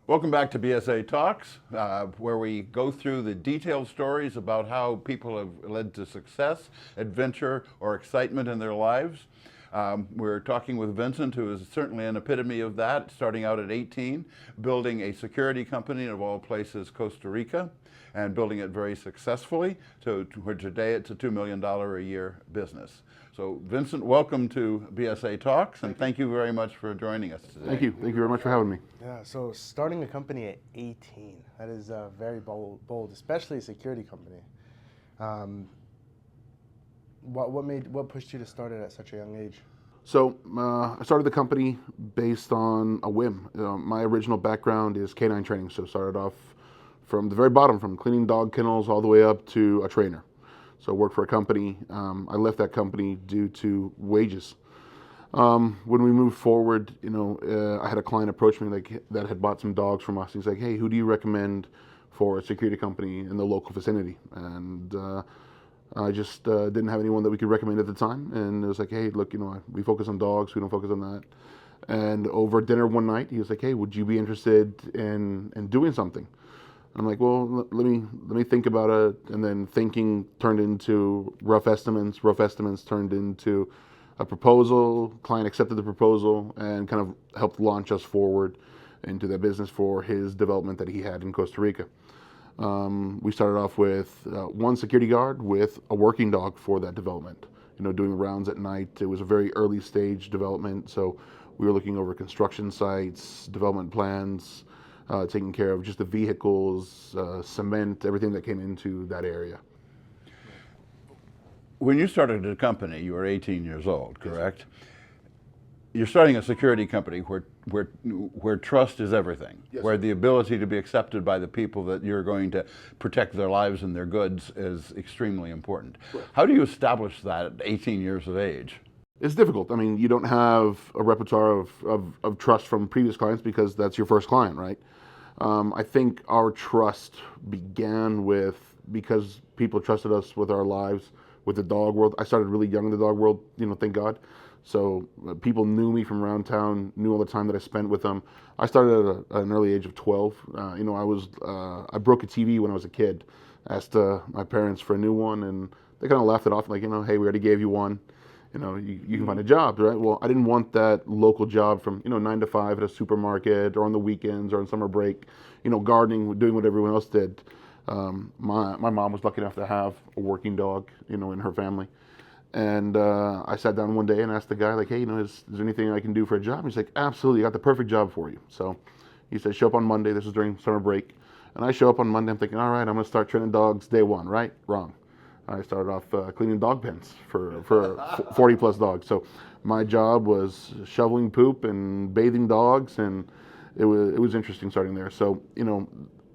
Welcome back to BSA Talks, where we go through the detailed stories about how people have led to success, adventure, or excitement in their lives. We're talking with Viencent, who is certainly an epitome of that, starting out at 18, building a security company in, of all places, Costa Rica, and building it very successfully. So today it's a $2 million a year business. So Viencent, welcome to BSA Talks, and thank you very much for joining us today. Thank you. Thank you very much for having me. Yeah, so starting a company at 18, that is very bold, especially a security company. What pushed you to start it at such a young age? So I started the company based on a whim. My original background is canine training, so started off from the very bottom, from cleaning dog kennels all the way up to a trainer. So I worked for a company. I left that company due to wages. When we moved forward, I had a client approach me that had bought some dogs from us. He's like, "Hey, who do you recommend for a security company in the local vicinity?" And I just didn't have anyone that we could recommend at the time. And it was like, "Hey, look, we focus on dogs. We don't focus on that." And over dinner one night, he was like, "Hey, would you be interested in doing something?" I'm like, "Well, let me think about it." And then thinking turned into rough estimates. Rough estimates turned into a proposal. Client accepted the proposal and kind of helped launch us forward into that business for his development that he had in Costa Rica. We started off with one security guard with a working dog for that development. Doing rounds at night. It was a very early stage development, so we were looking over construction sites, development plans, taking care of just the vehicles, cement, everything that came into that area. When you started the company, you were 18 years old, correct? Yes. You're starting a security company where trust is everything, yes, where the ability to be accepted by the people that you're going to protect their lives and their goods is extremely important. Right. How do you establish that at 18 years of age? It's difficult. I mean, you don't have a repertoire of trust from previous clients because that's your first client, right? I think our trust began because people trusted us with our lives, with the dog world. I started really young in the dog world, thank God. So people knew me from around town, knew all the time that I spent with them. I started at an early age of 12. I broke a TV when I was a kid. Asked my parents for a new one, and they kind of laughed it off, like, "Hey, we already gave you one. You can find a job," right? Well, I didn't want that local job from 9 to 5 at a supermarket or on the weekends or on summer break, gardening, doing what everyone else did. My mom was lucky enough to have a working dog, in her family. And I sat down one day and asked the guy, like, "Hey, is there anything I can do for a job?" He's like, "Absolutely, I got the perfect job for you." So he said, "Show up on Monday." This was during summer break. And I show up on Monday, I'm thinking, all right, I'm going to start training dogs day one, right? Wrong. I started off cleaning dog pens for 40 plus dogs. So my job was shoveling poop and bathing dogs, and it was interesting starting there. So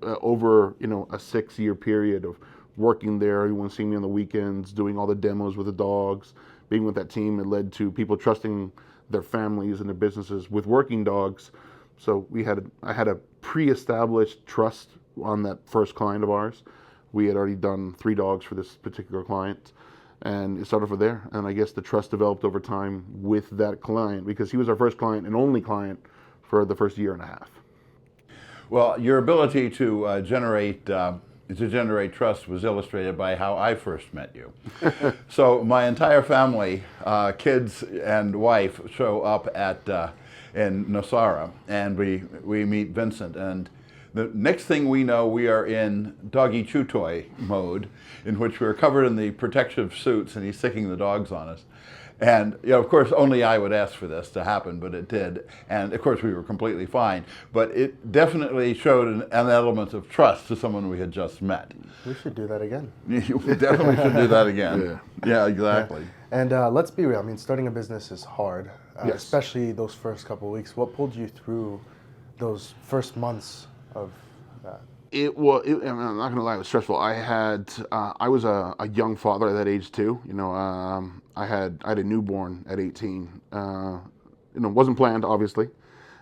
over a 6-year period of working there, everyone seeing me on the weekends, doing all the demos with the dogs, being with that team, it led to people trusting their families and their businesses with working dogs. So I had a pre-established trust on that first client of ours. We had already done 3 dogs for this particular client, and it started from there. And I guess the trust developed over time with that client because he was our first client and only client for the first year and a half. Well, your ability to generate trust was illustrated by how I first met you. So my entire family, kids and wife, show up in Nosara, and we meet Viencent, and the next thing we know, we are in doggy chew toy mode, in which we're covered in the protective suits, and he's sicking the dogs on us. And of course, only I would ask for this to happen, but it did. And of course, we were completely fine. But it definitely showed an element of trust to someone we had just met. We should do that again. We definitely should do that again. Yeah, exactly. Yeah. And let's be real. I mean, starting a business is hard, yes, especially those first couple of weeks. What pulled you through those first months of that? I'm not gonna lie, it was stressful. I was a young father at that age too. I had a newborn at 18. Wasn't planned, obviously.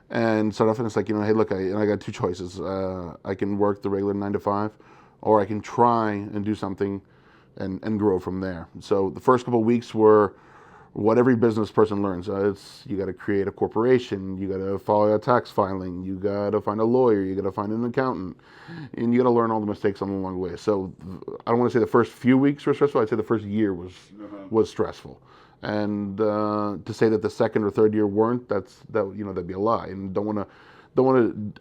And started off, and it's like, hey, look, I got 2 choices. I can work the regular 9 to 5, or I can try and do something and grow from there. So the first couple of weeks were what every business person learns. It's you got to create a corporation, you got to follow a tax filing, you got to find a lawyer, you got to find an accountant, and you got to learn all the mistakes along the way. So I don't want to say the first few weeks were stressful. I'd say the first year was stressful, and to say that the second or third year weren't, that'd be a lie. And don't want to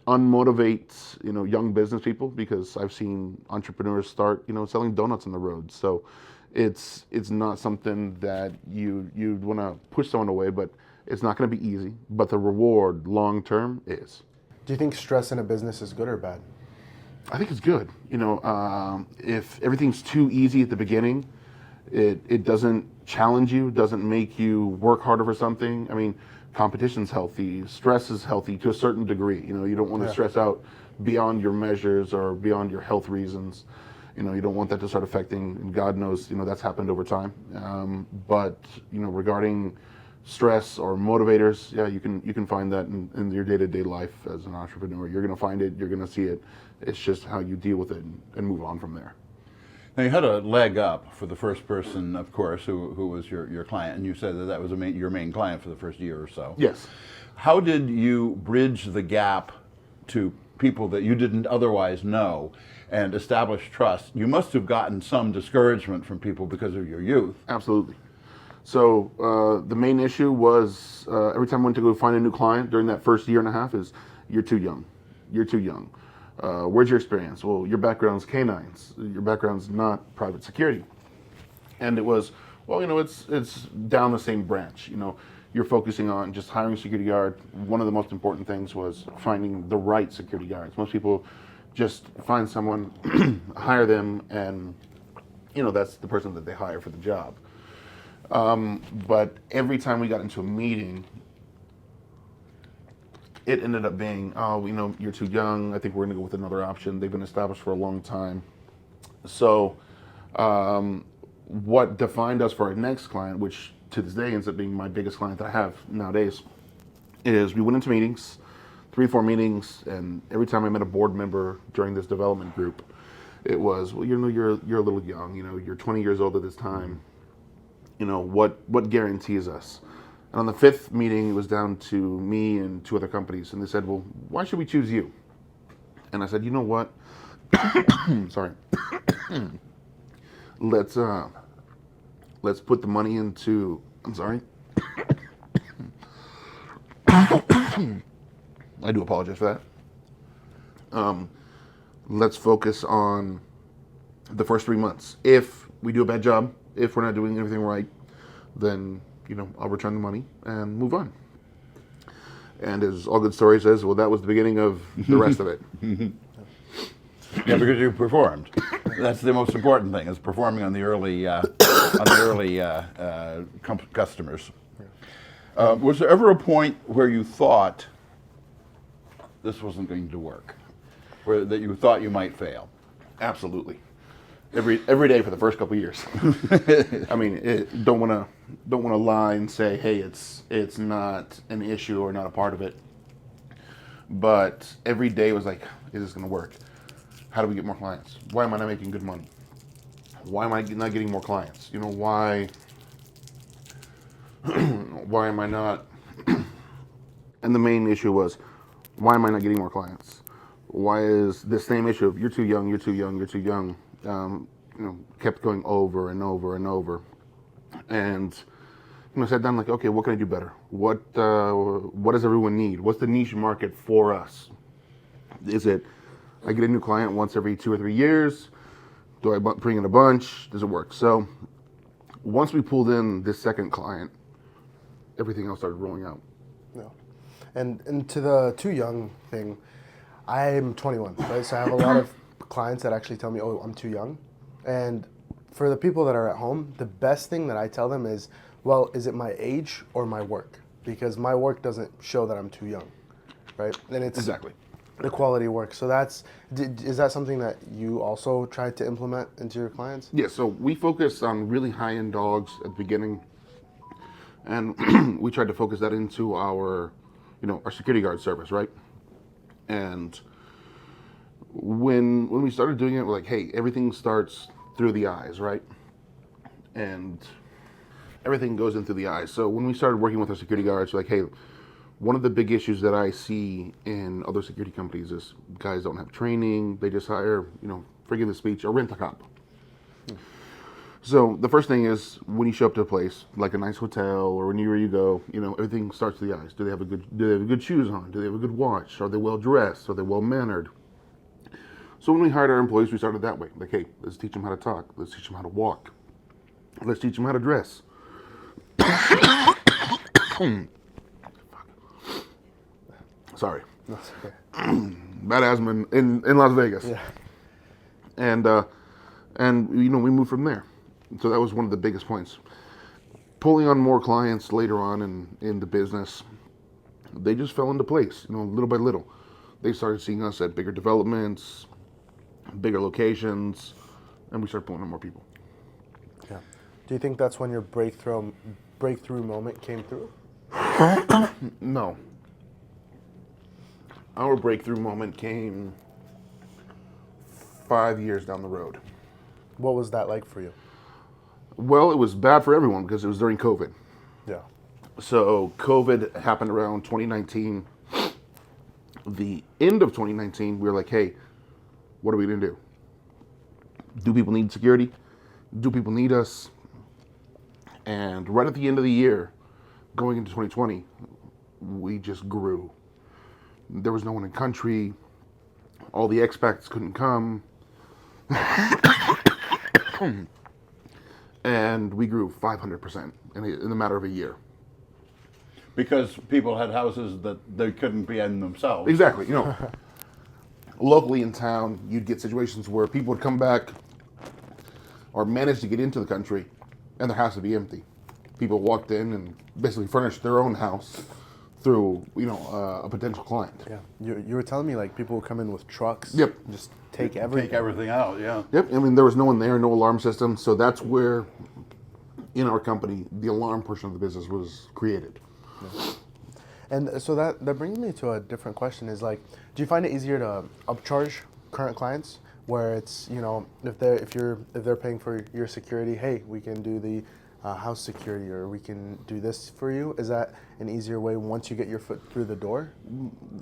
unmotivate young business people, because I've seen entrepreneurs start selling donuts on the road. So it's not something that you'd want to push someone away, but it's not going to be easy. But the reward long term is. Do you think stress in a business is good or bad? I think it's good. If everything's too easy at the beginning, it doesn't challenge you, doesn't make you work harder for something. I mean, competition's healthy, stress is healthy to a certain degree. You don't want to stress out beyond your measures or beyond your health reasons. You don't want that to start affecting, and God knows, that's happened over time. But regarding stress or motivators, yeah, you can find that in your day-to-day life as an entrepreneur. You're going to find it, you're going to see it. It's just how you deal with it and move on from there. Now, you had a leg up for the first person, of course, who was your client, and you said that was your main client for the first year or so. Yes. How did you bridge the gap to people that you didn't otherwise know and establish trust? You must have gotten some discouragement from people because of your youth. Absolutely. So the main issue was every time I went to go find a new client during that first year and a half is, you're too young. You're too young. Where's your experience? Well, your background's canines. Your background's not private security. And it was, well, it's down the same branch. You're focusing on just hiring a security guard. One of the most important things was finding the right security guards. Most people just find someone, hire them, and that's the person that they hire for the job. But every time we got into a meeting, it ended up being, you're too young. I think we're going to go with another option. They've been established for a long time. So what defined us for our next client, which to this day ends up being my biggest client that I have nowadays, is we went into meetings, 3-4 meetings, and every time I met a board member during this development group, it was, well, you're a little young. You're 20 years old at this time. What guarantees us? And on the 5th meeting, it was down to me and 2 other companies, and they said, well, why should we choose you? And I said, you know what? Sorry. Let's put the money into, I'm sorry. I do apologize for that. Let's focus on the first 3 months. If we do a bad job, if we're not doing everything right, then I'll return the money and move on. And as All Good Story says, well, that was the beginning of the rest of it. Yeah, because you performed. That's the most important thing, is performing on the early customers. Was there ever a point where you thought this wasn't going to work, that you thought you might fail? Absolutely. Every day for the first couple of years. I mean, don't want to lie and say, hey, it's not an issue or not a part of it. But every day was like, is this going to work? How do we get more clients? Why am I not making good money? Why am I not getting more clients? Why am I not? And the main issue was, why am I not getting more clients? Why is this same issue of you're too young, you're too young, you're too young, kept going over and over and over. And I sat down like, okay, what can I do better? What does everyone need? What's the niche market for us? Is it I get a new client once every 2 or 3 years? Do I bring in a bunch? Does it work? So once we pulled in this second client, everything else started rolling out. Yeah. And to the too young thing, I'm 21, right? So I have a lot of clients that actually tell me, oh, I'm too young. And for the people that are at home, the best thing that I tell them is, well, is it my age or my work? Because my work doesn't show that I'm too young, right? And it's Exactly the quality of work. So is that something that you also try to implement into your clients? Yeah, so we focus on really high-end dogs at the beginning, and we tried to focus that into our security guard service, right? And when we started doing it, we're like, hey, everything starts through the eyes, right? And everything goes in through the eyes. So when we started working with our security guards, we're like, hey, one of the big issues that I see in other security companies is guys don't have training. They just hire, forgive the speech, a rent-a-cop. So the first thing is when you show up to a place like a nice hotel or wherever you go, everything starts with the eyes. Do they have good shoes on? Do they have a good watch? Are they well dressed? Are they well mannered? So when we hired our employees, we started that way. Like, hey, let's teach them how to talk. Let's teach them how to walk. Let's teach them how to dress. Sorry. That's okay. Bad asthma in Las Vegas. Yeah. And we moved from there. So that was one of the biggest points. Pulling on more clients later on in the business, they just fell into place, little by little. They started seeing us at bigger developments, bigger locations, and we started pulling on more people. Yeah. Do you think that's when your breakthrough moment came through? No. Our breakthrough moment came 5 years down the road. What was that like for you? Well, it was bad for everyone because it was during COVID. Yeah. So COVID happened around 2019. The end of 2019, we were like, hey, what are we going to do? Do people need security? Do people need us? And right at the end of the year, going into 2020, we just grew. There was no one in country. All the expats couldn't come. And we grew 500% in a matter of a year. Because people had houses that they couldn't be in themselves. Exactly. Locally in town, you'd get situations where people would come back or manage to get into the country and their house would be empty. People walked in and basically furnished their own house through, a potential client. Yeah. You were telling me like people would come in with trucks. Yep. Just take everything. Take everything out, yeah. Yep. There was no one there, no alarm system. So that's where, in our company, the alarm portion of the business was created. Yeah. And so that brings me to a different question is like, do you find it easier to upcharge current clients where it's, if they're paying for your security, hey, we can do the house security or we can do this for you? Is that an easier way once you get your foot through the door?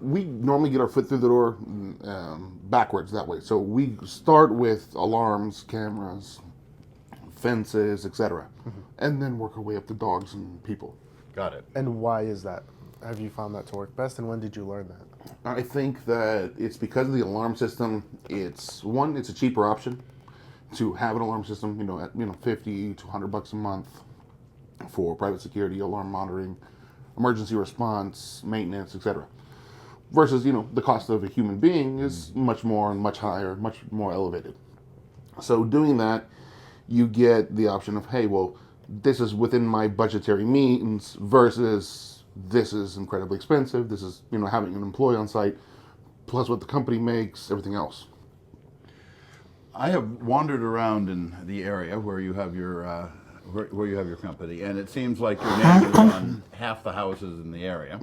We normally get our foot through the door backwards that way. So we start with alarms, cameras, fences, etc., and then work our way up to dogs and people. Got it. And why is that? Have you found that to work best, and when did you learn that? I think that it's because of the alarm system. It's a cheaper option to have an alarm system, at $50 to $100 a month for private security, alarm monitoring, emergency response, maintenance, etc. Versus, the cost of a human being is much more and much higher, much more elevated. So doing that, you get the option of, hey, well, this is within my budgetary means versus this is incredibly expensive. This is, having an employee on site plus what the company makes, everything else. I have wandered around in the area where you have your company, and it seems like your name is on half the houses in the area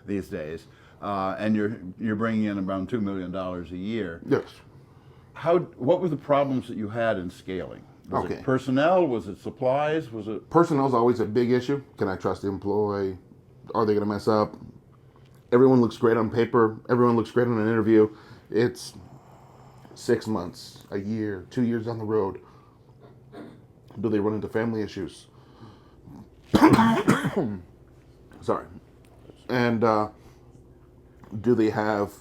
these days, and you're bringing in around $2 million a year. Yes. What were the problems that you had in scaling? Was Okay. it personnel? Was it supplies? Was it? Personnel is always a big issue. Can I trust the employee? Are they going to mess up? Everyone looks great on paper. Everyone looks great on an interview. It's 6 months, a year, 2 years down the road. Do they run into family issues? Sorry. And do they have,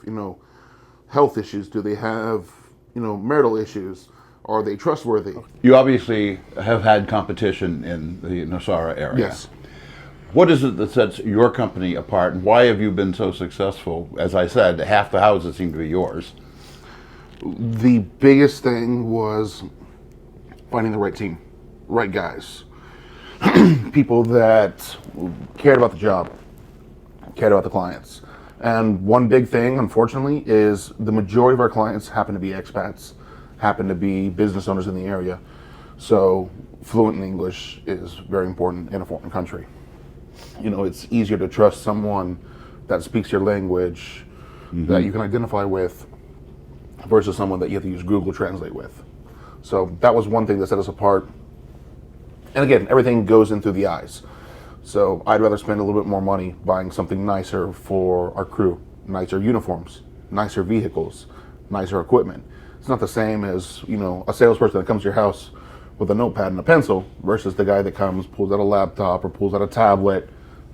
health issues? Do they have, marital issues? Are they trustworthy? You obviously have had competition in the Nosara area. Yes. What is it that sets your company apart, and why have you been so successful? As I said, half the houses seem to be yours. The biggest thing was finding the right team, right guys, people that cared about the job, cared about the clients. And one big thing, unfortunately, is the majority of our clients happen to be expats, happen to be business owners in the area. So fluent in English is very important in a foreign country. It's easier to trust someone that speaks your language, that you can identify with, versus someone that you have to use Google Translate with. So that was one thing that set us apart. And again, everything goes in through the eyes. So I'd rather spend a little bit more money buying something nicer for our crew, nicer uniforms, nicer vehicles, nicer equipment. It's not the same as, a salesperson that comes to your house with a notepad and a pencil versus the guy that comes, pulls out a laptop or pulls out a tablet,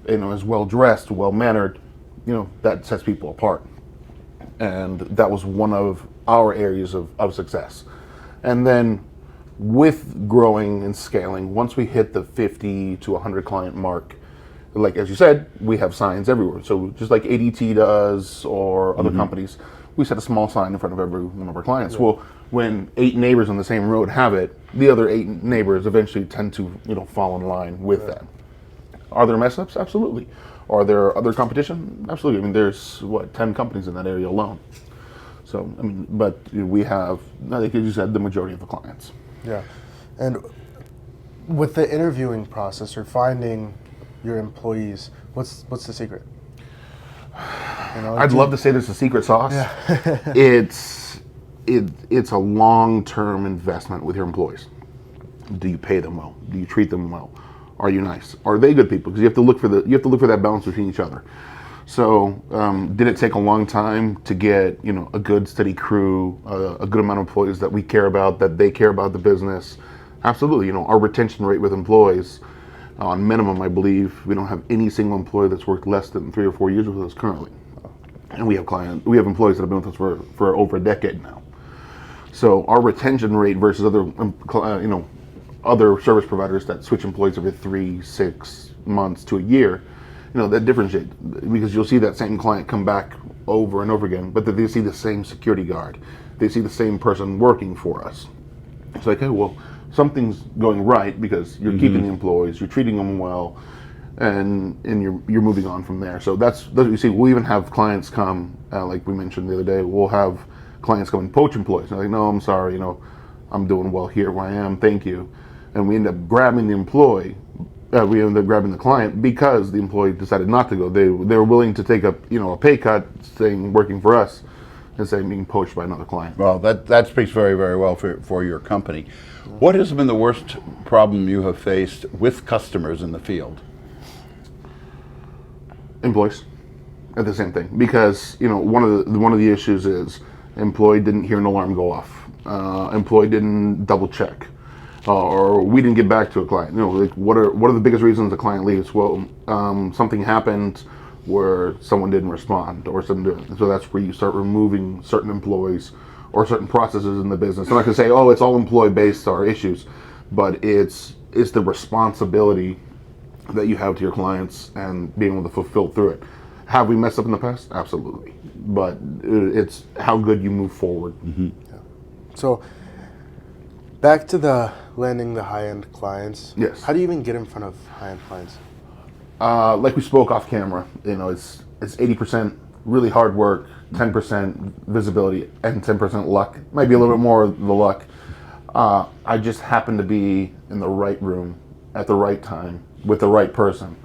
is well dressed, well mannered. That sets people apart. And that was one of our areas of success. And then with growing and scaling, once we hit the 50 to 100 client mark, like as you said, we have signs everywhere. So just like ADT does or other companies, we set a small sign in front of every one of our clients. Yeah. Well, when 8 neighbors on the same road have it, the other 8 neighbors eventually tend to fall in line with that. Are there mess ups? Absolutely. Are there other competition? Absolutely. I mean, there's 10 companies in that area alone. So but we have, I think as you said, the majority of the clients. Yeah, and with the interviewing process or finding your employees, what's the secret? I'd love to say there's a secret sauce. Yeah. It's a long-term investment with your employees. Do you pay them well? Do you treat them well? Are you nice? Are they good people? Because you have to look for that balance between each other. So, did it take a long time to get a good steady crew, a good amount of employees that we care about, that they care about the business? Absolutely. Our retention rate with employees, on minimum, I believe we don't have any single employee that's worked less than 3 or 4 years with us currently, and we have employees that have been with us for over a decade now. So our retention rate versus other service providers that switch employees every 3, 6 months to a year. That differentiate, because you'll see that same client come back over and over again, but they see the same security guard. They see the same person working for us. It's like, okay, well, something's going right because you're keeping the employees, you're treating them well, and you're moving on from there. So that's what you see. We'll even have clients come, like we mentioned the other day, we'll have clients come and poach employees. They're like, no, I'm sorry, I'm doing well here where I am, thank you. And we end up grabbing the employee. We ended up grabbing the client because the employee decided not to go. They were willing to take a pay cut, saying working for us, and saying being poached by another client. Well, that speaks very, very well for your company. What has been the worst problem you have faced with customers in the field? Employees, at the same thing, because one of the issues is employee didn't hear an alarm go off, employee didn't double check. Or we didn't get back to a client. Like what are the biggest reasons a client leaves? Well, something happened where someone didn't respond, or something didn't. So that's where you start removing certain employees or certain processes in the business. I'm not gonna say, oh, it's all employee based our issues, but it's the responsibility that you have to your clients and being able to fulfill through it. Have we messed up in the past? Absolutely, but it's how good you move forward. Yeah. So. Back to the landing the high-end clients. Yes. How do you even get in front of high-end clients? Like we spoke off camera, it's 80% really hard work, 10% visibility, and 10% luck. Might be a little bit more of the luck. I just happened to be in the right room at the right time with the right person,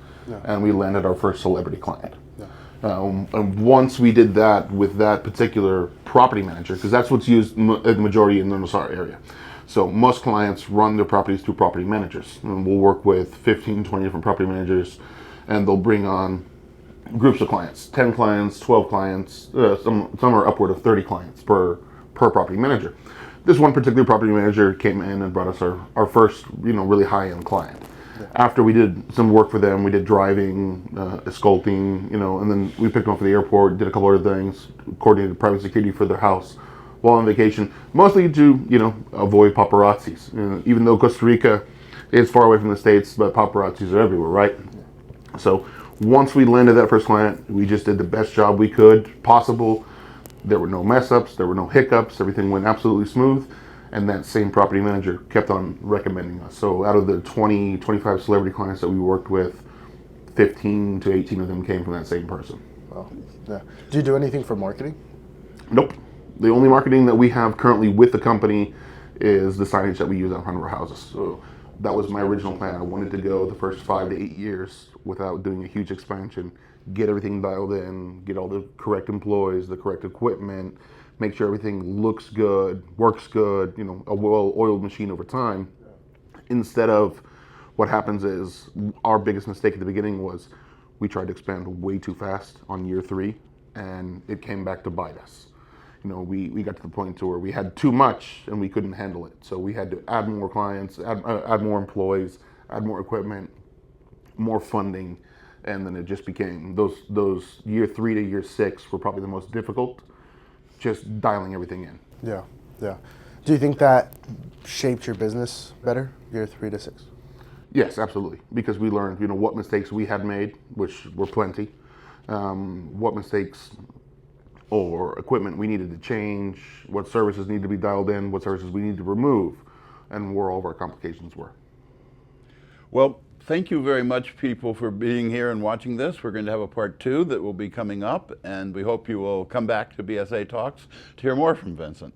and we landed our first celebrity client. Yeah. And once we did that with that particular property manager, because that's what's used the majority in the Nassau area. So most clients run their properties through property managers, and we'll work with 15, 20 different property managers, and they'll bring on groups of clients, 10 clients, 12 clients, some are upward of 30 clients per property manager. This one particular property manager came in and brought us our first, really high-end client. Yeah. After we did some work for them, we did driving, escolting, and then we picked them up at the airport, did a couple other things, coordinated private security for their house while on vacation, mostly to avoid paparazzis. Even though Costa Rica is far away from the States, but paparazzis are everywhere, right? So once we landed that first client, we just did the best job we could possible. There were no mess ups, there were no hiccups, everything went absolutely smooth, and that same property manager kept on recommending us. So out of the 20, 25 celebrity clients that we worked with, 15 to 18 of them came from that same person. Wow. Yeah. Do you do anything for marketing? Nope. The only marketing that we have currently with the company is the signage that we use out front of our houses. So that was my original plan. I wanted to go the first 5 to 8 years without doing a huge expansion, get everything dialed in, get all the correct employees, the correct equipment, make sure everything looks good, works good, a well-oiled machine over time, instead of what happens is our biggest mistake at the beginning was we tried to expand way too fast on year 3, and it came back to bite us. You know, we got to the point to where we had too much and we couldn't handle it. So we had to add more clients, add more employees, add more equipment, more funding, and then it just became those year 3 to year 6 were probably the most difficult, just dialing everything in. Yeah, yeah. Do you think that shaped your business better, year 3 to 6? Yes, absolutely. Because we learned, you know, what mistakes we had made, which were plenty, what mistakes or equipment we needed to change, what services needed to be dialed in, what services we needed to remove, and where all of our complications were. Well, thank you very much, people, for being here and watching this. We're going to have a part 2 that will be coming up, and we hope you will come back to BSA Talks to hear more from Viencent.